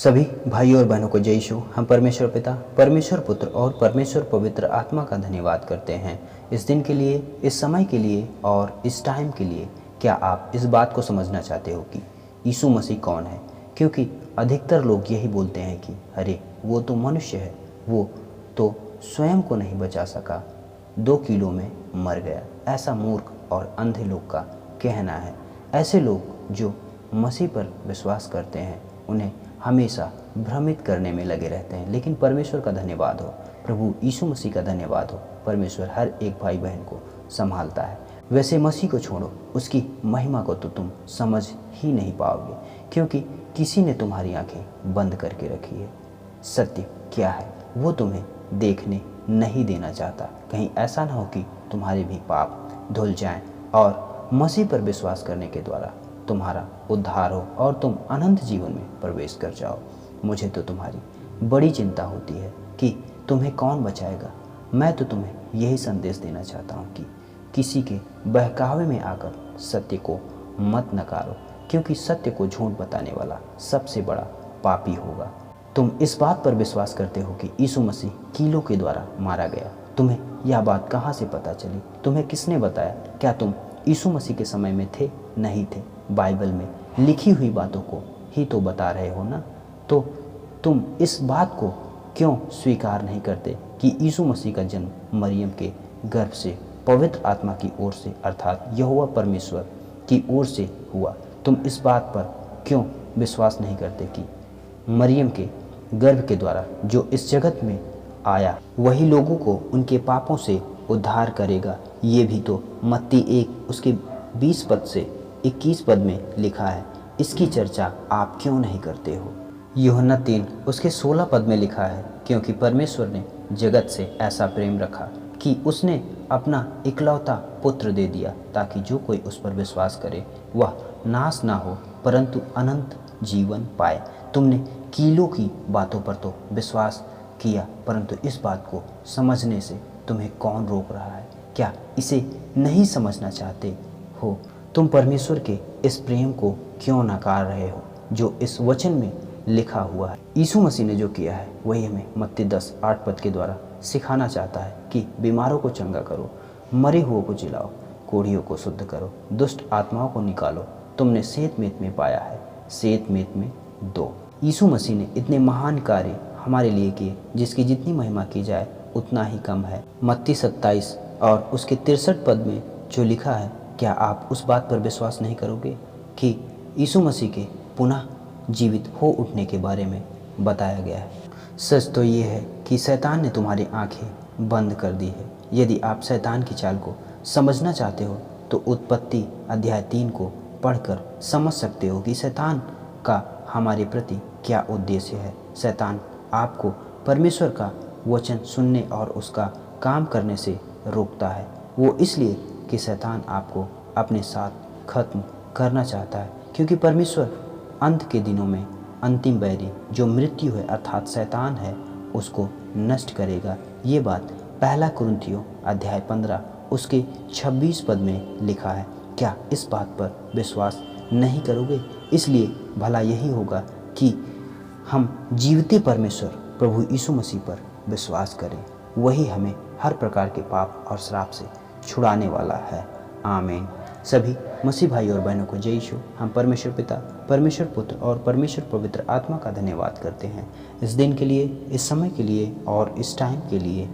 सभी भाइयों और बहनों को जय यीशु। हम परमेश्वर पिता, परमेश्वर पुत्र और परमेश्वर पवित्र आत्मा का धन्यवाद करते हैं इस दिन के लिए, इस समय के लिए और इस टाइम के लिए। क्या आप इस बात को समझना चाहते हो कि यीशु मसीह कौन है? क्योंकि अधिकतर लोग यही बोलते हैं कि अरे वो तो मनुष्य है, वो तो स्वयं को नहीं बचा सका, 2 किलो में मर गया। ऐसा मूर्ख और अंधे लोग का कहना है। ऐसे लोग जो मसीह पर विश्वास करते हैं उन्हें हमेशा भ्रमित करने में लगे रहते हैं। लेकिन परमेश्वर का धन्यवाद हो, प्रभु यीशु मसीह का धन्यवाद हो, परमेश्वर हर एक भाई बहन को संभालता है। वैसे मसीह को छोड़ो, उसकी महिमा को तो तुम समझ ही नहीं पाओगे, क्योंकि किसी ने तुम्हारी आंखें बंद करके रखी है। सत्य क्या है वो तुम्हें देखने नहीं देना चाहता। कहीं ऐसा ना हो कि तुम्हारे भी पाप धुल जाएं और मसीह पर विश्वास करने के द्वारा तुम्हारा उद्धार हो और तुम अनंत जीवन में प्रवेश कर जाओ। मुझे तो तुम्हारी बड़ी चिंता होती है कि तुम्हें कौन बचाएगा। मैं तो तुम्हें यही संदेश देना चाहता हूँ कि किसी के बहकावे में आकर सत्य को मत नकारो, क्योंकि सत्य को झूठ बताने वाला सबसे बड़ा पापी होगा। तुम इस बात पर विश्वास करते हो कि यीशु मसीह कीलों के द्वारा मारा गया। तुम्हें यह बात कहाँ से पता चली? तुम्हें किसने बताया? क्या तुम यीशु मसीह के समय में थे? नहीं थे। बाइबल में लिखी हुई बातों को ही तो बता रहे हो ना। तो तुम इस बात को क्यों स्वीकार नहीं करते कि यीशु मसीह का जन्म मरियम के गर्भ से पवित्र आत्मा की ओर से, अर्थात यहोवा परमेश्वर की ओर से हुआ? तुम इस बात पर क्यों विश्वास नहीं करते कि मरियम के गर्भ के द्वारा जो इस जगत में आया वही लोगों को उनके पापों से उद्धार करेगा? ये भी तो मत्ती 1 उसके 20 पद से 21 पद में लिखा है। इसकी चर्चा आप क्यों नहीं करते हो? यूहन्ना 3 उसके 16 पद में लिखा है, क्योंकि परमेश्वर ने जगत से ऐसा प्रेम रखा कि उसने अपना इकलौता पुत्र दे दिया, ताकि जो कोई उस पर विश्वास करे वह नाश ना हो परंतु अनंत जीवन पाए। तुमने कीलों की बातों पर तो विश्वास किया, परंतु इस बात को समझने से तुम्हें कौन रोक रहा है? क्या इसे नहीं समझना चाहते हो? तुम परमेश्वर के इस प्रेम को क्यों नकार रहे हो जो इस वचन में लिखा हुआ है? यीशु मसीह ने जो किया है वही हमें मत्ती 10:8 पद के द्वारा सिखाना चाहता है कि बीमारों को चंगा करो, मरे हुओं को जिलाओ, कोढ़ियों को शुद्ध करो, दुष्ट आत्माओं को निकालो। तुमने सेत-मेत में पाया है, सेत-मेत में दो। यीशु मसीह ने इतने महान कार्य हमारे लिए किए जिसकी जितनी महिमा की जाए उतना ही कम है। मत्ती 27 और उसके 63 पद में जो लिखा है, क्या आप उस बात पर विश्वास नहीं करोगे कि यीशु मसीह के पुनः जीवित हो उठने के बारे में बताया गया है? सच तो ये है कि शैतान ने तुम्हारी आंखें बंद कर दी है। यदि आप शैतान की चाल को समझना चाहते हो तो उत्पत्ति अध्याय 3 को पढ़कर समझ सकते हो कि शैतान का हमारे प्रति क्या उद्देश्य है। शैतान आपको परमेश्वर का वचन सुनने और उसका काम करने से रोकता है। वो इसलिए कि शैतान आपको अपने साथ खत्म करना चाहता है, क्योंकि परमेश्वर अंत के दिनों में अंतिम बैरी जो मृत्यु है अर्थात शैतान है उसको नष्ट करेगा। ये बात 1 कुरिन्थियों अध्याय 15 उसके 26 पद में लिखा है। क्या इस बात पर विश्वास नहीं करोगे? इसलिए भला यही होगा कि हम जीवते परमेश्वर प्रभु यीशु मसीह पर विश्वास करें। वही हमें हर प्रकार के पाप और श्राप से छुड़ाने वाला है। आमीन। सभी मसीह भाई और बहनों को जय यीशु। हम परमेश्वर पिता, परमेश्वर पुत्र और परमेश्वर पवित्र आत्मा का धन्यवाद करते हैं इस दिन के लिए, इस समय के लिए और इस टाइम के लिए।